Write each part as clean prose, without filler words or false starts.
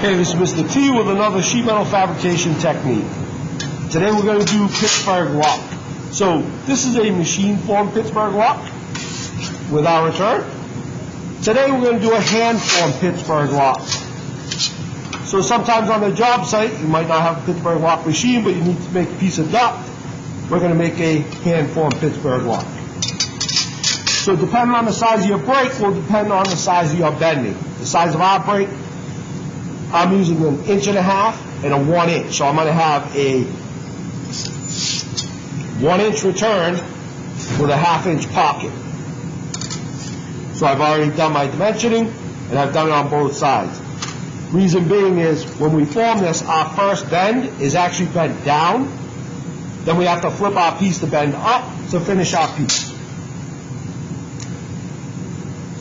Hey, this is Mr. T with another sheet metal fabrication technique. Today we're going to do Pittsburgh Lock. So this is a machine formed Pittsburgh Lock with our return. Today we're going to do a hand formed Pittsburgh Lock. So sometimes on the job site you might not have a Pittsburgh Lock machine, but you need to make a piece of duct. We're going to make a hand formed Pittsburgh Lock. So depending on the size of your brake will depend on the size of your bending. The size of our brake, I'm using an 1.5 inches and a 1 inch. So I'm going to have a 1 inch return with a 1/2 inch pocket. So I've already done my dimensioning and I've done it on both sides. Reason being is when we form this, our first bend is actually bent down. Then we have to flip our piece to bend up to finish our piece.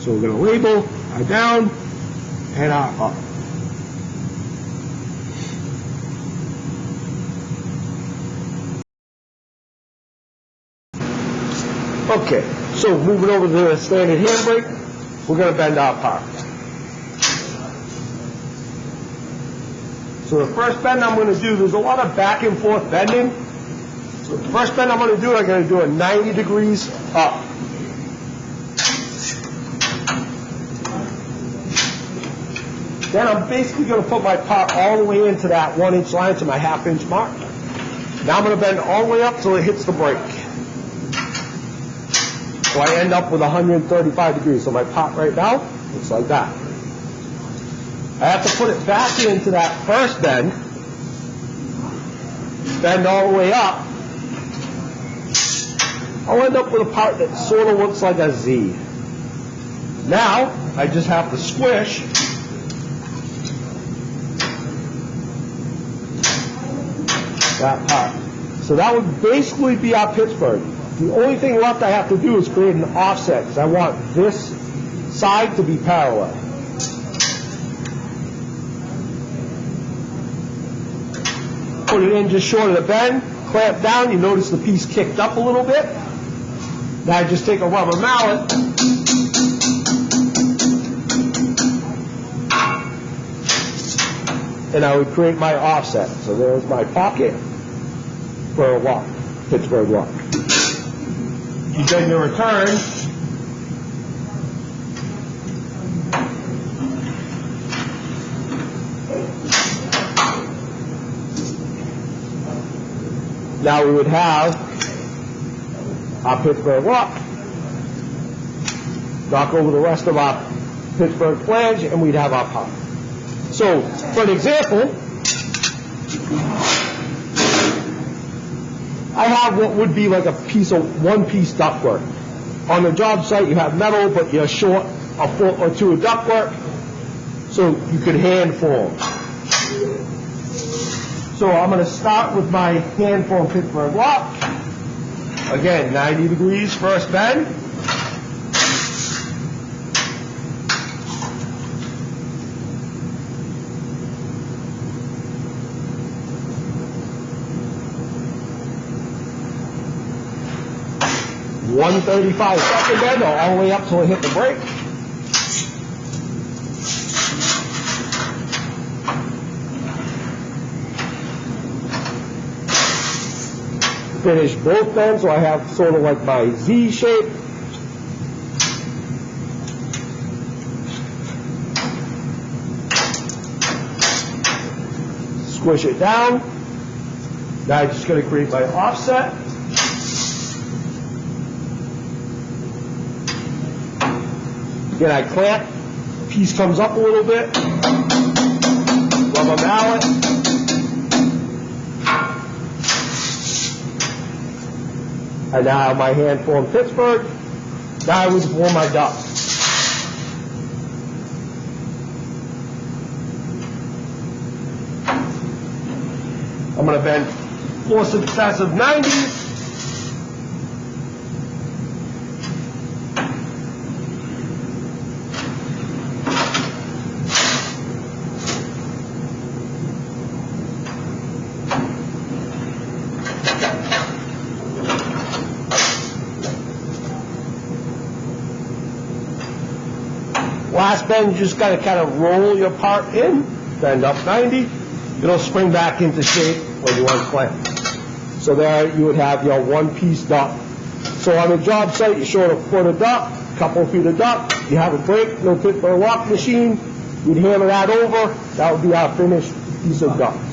So we're going to label our down and our up. Okay, so moving over to the standard handbrake, we're going to bend our part. So the first bend I'm going to do, there's a lot of back and forth bending. So the first bend I'm going to do a 90 degrees up. Then I'm basically going to put my part all the way into that 1 inch line to my 1/2 inch mark. Now I'm going to bend all the way up till it hits the brake. So I end up with 135 degrees. So my pot right now looks like that. I have to put it back into that first bend all the way up. I'll end up with a part that sort of looks like a Z. Now I just have to squish that part. So that would basically be our Pittsburgh. The only thing left I have to do is create an offset because I want this side to be parallel. Put it in just short of the bend, clamp down, you notice the piece kicked up a little bit. Now I just take a rubber mallet and I would create my offset. So there's my pocket for a lock, Pittsburgh Lock. You get your return. Now we would have our Pittsburgh Lock. Knock over the rest of our Pittsburgh flange and we'd have our pop. So for an example, I have what would be like a piece of one-piece ductwork. On the job site, you have metal, but you're short a foot or two of ductwork, so you could hand form. So I'm going to start with my hand form Pittsburgh Lock. Again, 90 degrees first bend. $135 second bend, all the way up till I hit the brake. Finish both bends, so I have sort of like my Z shape. Squish it down. Now I'm just going to create my offset. Again, I clamp, piece comes up a little bit, rubber mallet, and now my hand formed Pittsburgh. Now I would form my duct. I'm going to bend 4 successive 90s. Last bend, you just got to kind of roll your part in. bend up 90, it'll spring back into shape when you unclamp. So there you would have your one-piece duct. So on a job site, you short a foot of duct, a couple of feet of duct, you have a brake, no Pittsburgh Lock machine, you'd hammer that over, that would be our finished piece of duct.